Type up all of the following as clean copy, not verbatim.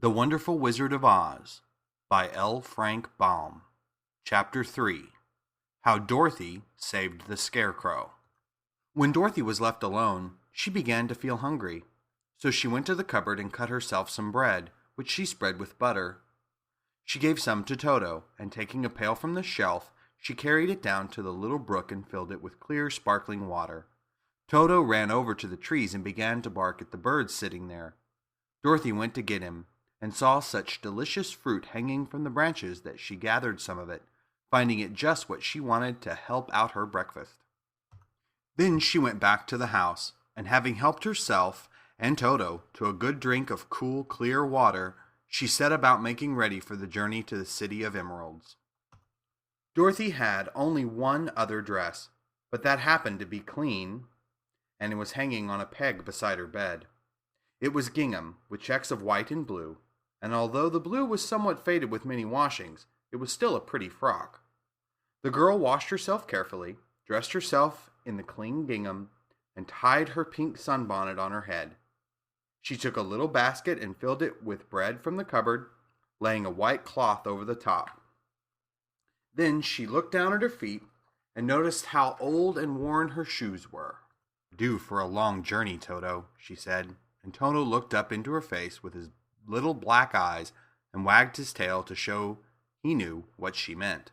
The Wonderful Wizard of Oz by L. Frank Baum. Chapter 3. How Dorothy Saved the Scarecrow. When Dorothy was left alone, she began to feel hungry. So she went to the cupboard and cut herself some bread, which she spread with butter. She gave some to Toto, and taking a pail from the shelf, she carried it down to the little brook and filled it with clear, sparkling water. Toto ran over to the trees and began to bark at the birds sitting there. Dorothy went to get him, and saw such delicious fruit hanging from the branches that she gathered some of it, finding it just what she wanted to help out her breakfast. Then she went back to the house, and having helped herself and Toto to a good drink of cool, clear water, she set about making ready for the journey to the City of Emeralds. Dorothy had only one other dress, but that happened to be clean, and it was hanging on a peg beside her bed. It was gingham, with checks of white and blue, and although the blue was somewhat faded with many washings, it was still a pretty frock. The girl washed herself carefully, dressed herself in the clean gingham, and tied her pink sunbonnet on her head. She took a little basket and filled it with bread from the cupboard, laying a white cloth over the top. Then she looked down at her feet and noticed how old and worn her shoes were. "Due for a long journey, Toto," she said, and Toto looked up into her face with his little black eyes and wagged his tail to show he knew what she meant.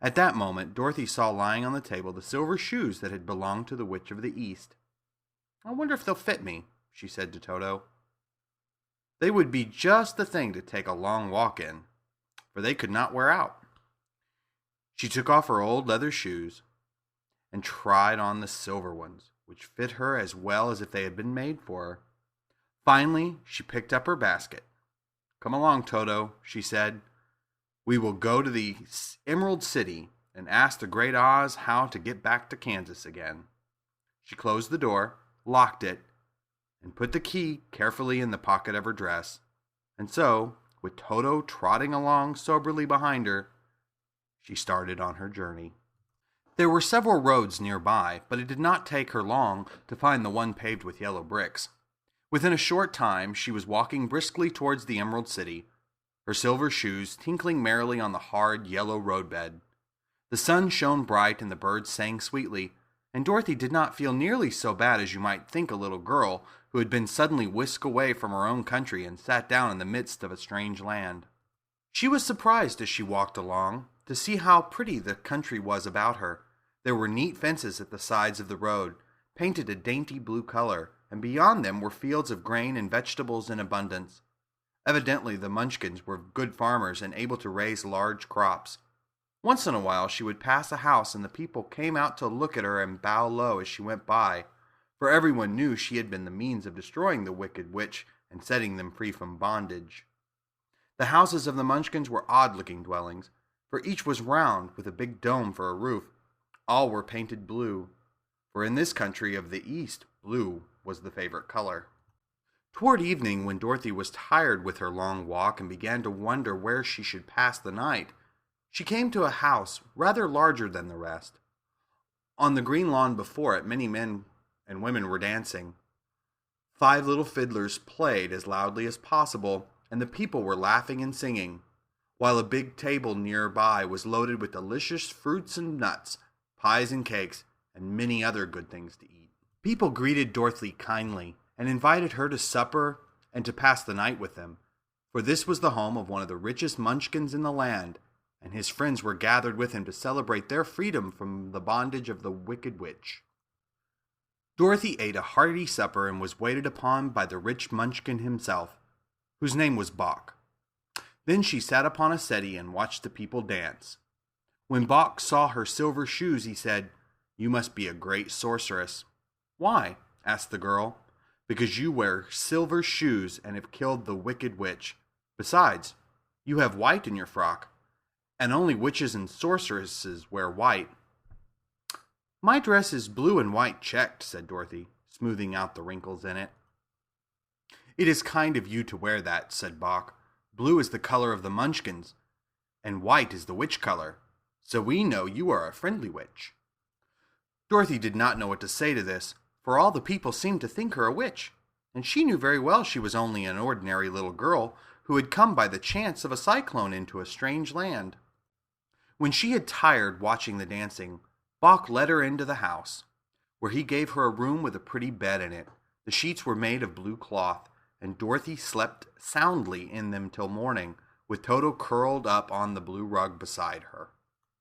At that moment, Dorothy saw lying on the table the silver shoes that had belonged to the Witch of the East. "I wonder if they'll fit me," she said to Toto. They would be just the thing to take a long walk in, for they could not wear out. She took off her old leather shoes and tried on the silver ones, which fit her as well as if they had been made for her. Finally, she picked up her basket. "Come along, Toto," she said. "We will go to the Emerald City and ask the Great Oz how to get back to Kansas again." She closed the door, locked it, and put the key carefully in the pocket of her dress. And so, with Toto trotting along soberly behind her, she started on her journey. There were several roads nearby, but it did not take her long to find the one paved with yellow bricks. Within a short time, she was walking briskly towards the Emerald City, her silver shoes tinkling merrily on the hard, yellow roadbed. The sun shone bright and the birds sang sweetly, and Dorothy did not feel nearly so bad as you might think a little girl who had been suddenly whisked away from her own country and sat down in the midst of a strange land. She was surprised as she walked along to see how pretty the country was about her. There were neat fences at the sides of the road, painted a dainty blue color, and beyond them were fields of grain and vegetables in abundance. Evidently the Munchkins were good farmers and able to raise large crops. Once in a while she would pass a house and the people came out to look at her and bow low as she went by, for everyone knew she had been the means of destroying the wicked witch and setting them free from bondage. The houses of the Munchkins were odd-looking dwellings, for each was round with a big dome for a roof. All were painted blue, for in this country of the East, blue was the favorite color. Toward evening, when Dorothy was tired with her long walk and began to wonder where she should pass the night, she came to a house rather larger than the rest. On the green lawn before it, many men and women were dancing. 5 little fiddlers played as loudly as possible, and the people were laughing and singing, while a big table nearby was loaded with delicious fruits and nuts, pies and cakes, and many other good things to eat. People greeted Dorothy kindly and invited her to supper and to pass the night with them, for this was the home of one of the richest Munchkins in the land, and his friends were gathered with him to celebrate their freedom from the bondage of the wicked witch. Dorothy ate a hearty supper and was waited upon by the rich Munchkin himself, whose name was Bok. Then she sat upon a settee and watched the people dance. When Bok saw her silver shoes, he said, "You must be a great sorceress." "Why?" asked the girl. "Because you wear silver shoes and have killed the wicked witch. Besides, you have white in your frock, and only witches and sorceresses wear white." "My dress is blue and white checked," said Dorothy, smoothing out the wrinkles in it. "It is kind of you to wear that," said Bok. "Blue is the color of the Munchkins, and white is the witch color, so we know you are a friendly witch." Dorothy did not know what to say to this, for all the people seemed to think her a witch. and she knew very well she was only an ordinary little girl who had come by the chance of a cyclone into a strange land. When she had tired watching the dancing, Bok led her into the house, where he gave her a room with a pretty bed in it. The sheets were made of blue cloth, and Dorothy slept soundly in them till morning, with Toto curled up on the blue rug beside her.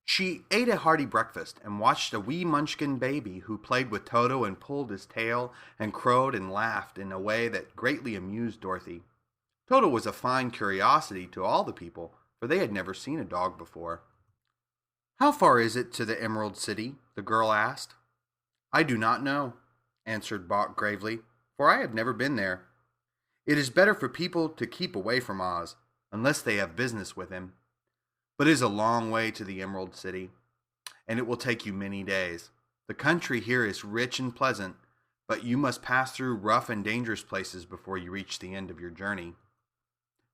She ate a hearty breakfast and watched a wee munchkin baby who played with Toto and pulled his tail and crowed and laughed in a way that greatly amused Dorothy. Toto was a fine curiosity to all the people, for they had never seen a dog before. "How far is it to the Emerald City?" the girl asked. "I do not know," answered Bok gravely, "for I have never been there. It is better for people to keep away from Oz, unless they have business with him. But it is a long way to the Emerald City, and it will take you many days. The country here is rich and pleasant, but you must pass through rough and dangerous places before you reach the end of your journey."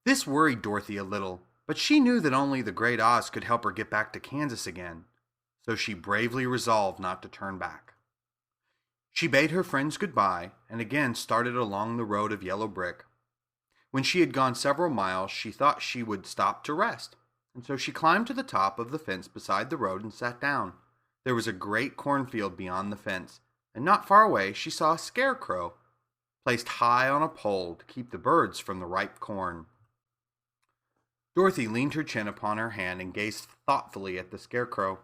This worried Dorothy a little, but she knew that only the Great Oz could help her get back to Kansas again, so she bravely resolved not to turn back. She bade her friends goodbye and again started along the road of yellow brick. When she had gone several miles, she thought she would stop to rest, and so she climbed to the top of the fence beside the road and sat down. There was a great cornfield beyond the fence, and not far away she saw a scarecrow placed high on a pole to keep the birds from the ripe corn. Dorothy leaned her chin upon her hand and gazed thoughtfully at the scarecrow.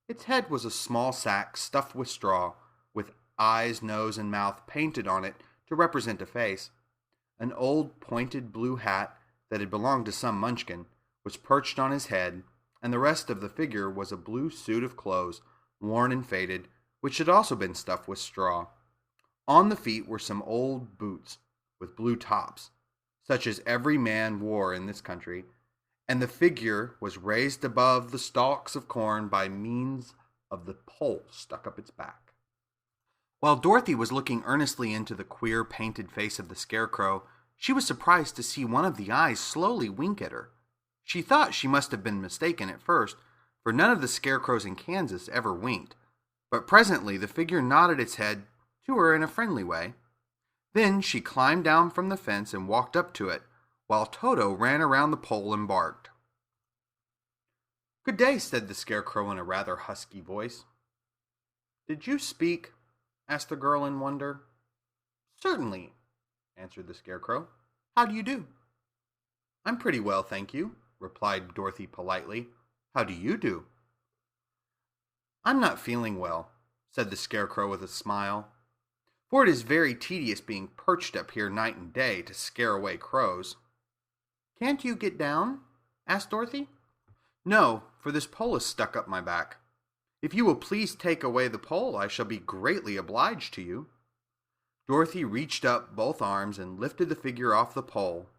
Its head was a small sack stuffed with straw, with eyes, nose, and mouth painted on it to represent a face. An old pointed blue hat that had belonged to some munchkin was perched on his head, and the rest of the figure was a blue suit of clothes, worn and faded, which had also been stuffed with straw. On the feet were some old boots with blue tops, such as every man wore in this country, and the figure was raised above the stalks of corn by means of the pole stuck up its back. While Dorothy was looking earnestly into the queer painted face of the scarecrow, she was surprised to see one of the eyes slowly wink at her. She thought she must have been mistaken at first, for none of the scarecrows in Kansas ever winked, but presently the figure nodded its head to her in a friendly way. Then she climbed down from the fence and walked up to it, while Toto ran around the pole and barked. "Good day," said the scarecrow in a rather husky voice. "Did you speak?" asked the girl in wonder. "Certainly," answered the scarecrow. "How do you do?" "I'm pretty well, thank you," replied Dorothy politely. "How do you do?" "I'm not feeling well," said the scarecrow with a smile, "for it is very tedious being perched up here night and day to scare away crows." "Can't you get down?" asked Dorothy. "No, for this pole is stuck up my back. If you will please take away the pole, I shall be greatly obliged to you." Dorothy reached up both arms and lifted the figure off the pole,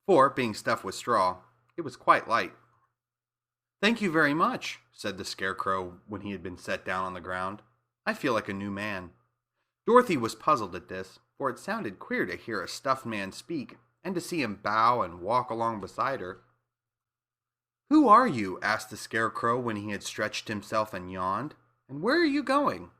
for, being stuffed with straw, it was quite light. "Thank you very much," said the scarecrow when he had been set down on the ground. "I feel like a new man." Dorothy was puzzled at this, for it sounded queer to hear a stuffed man speak, and to see him bow and walk along beside her. "Who are you?" asked the scarecrow when he had stretched himself and yawned. "And where are you going?"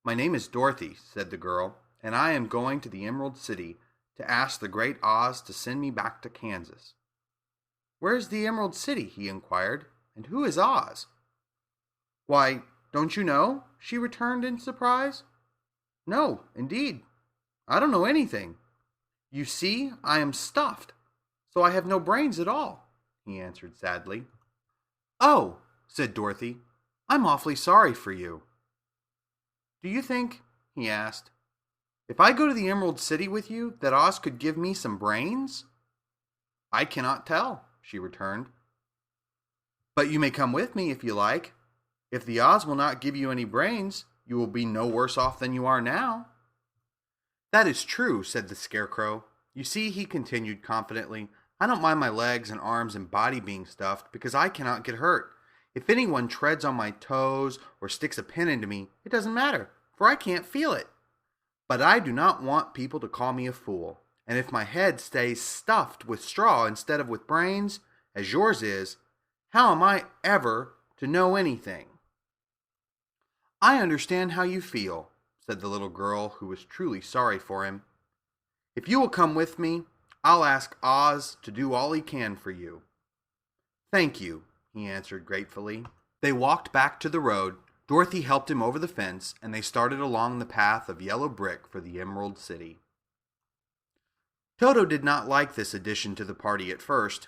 "My name is Dorothy," said the girl, "and I am going to the Emerald City to ask the Great Oz to send me back to Kansas." "Where is the Emerald City?" he inquired, "and who is Oz?" "Why, don't you know?" she returned in surprise. "No, indeed, I don't know anything. You see, I am stuffed, so I have no brains at all," he answered sadly. "Oh," said Dorothy, "I'm awfully sorry for you." "Do you think," he asked, "if I go to the Emerald City with you, that Oz could give me some brains?" "I cannot tell," she returned. "But you may come with me if you like. If the Oz will not give you any brains, you will be no worse off than you are now." "That is true," said the scarecrow. "You see," he continued confidently, "I don't mind my legs and arms and body being stuffed, because I cannot get hurt. If anyone treads on my toes or sticks a pin into me, it doesn't matter, for I can't feel it. But I do not want people to call me a fool, and if my head stays stuffed with straw instead of with brains, as yours is, how am I ever to know anything?" "I understand how you feel," said the little girl, who was truly sorry for him. If you will come with me, I'll ask Oz to do all he can for you." "Thank you," he answered gratefully. They walked back to the road. Dorothy helped him over the fence, and they started along the path of yellow brick for the Emerald City. Toto did not like this addition to the party at first.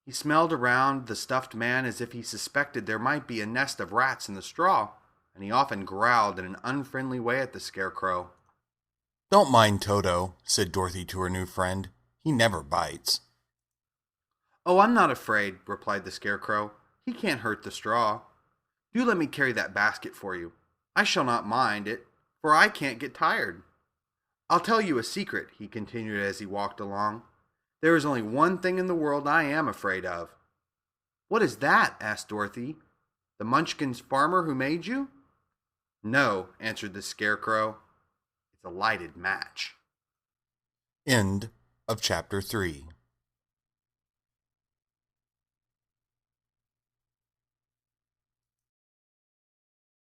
He smelled around the stuffed man as if he suspected there might be a nest of rats in the straw, and he often growled in an unfriendly way at the Scarecrow. "Don't mind Toto," said Dorothy to her new friend. "He never bites." "Oh, I'm not afraid," replied the Scarecrow. "He can't hurt the straw. Do let me carry that basket for you. I shall not mind it, for I can't get tired. I'll tell you a secret," he continued as he walked along. "There is only one thing in the world I am afraid of." "What is that?" asked Dorothy. "The Munchkin's farmer who made you?" "No," answered the Scarecrow. "It's a lighted match." End of chapter 3.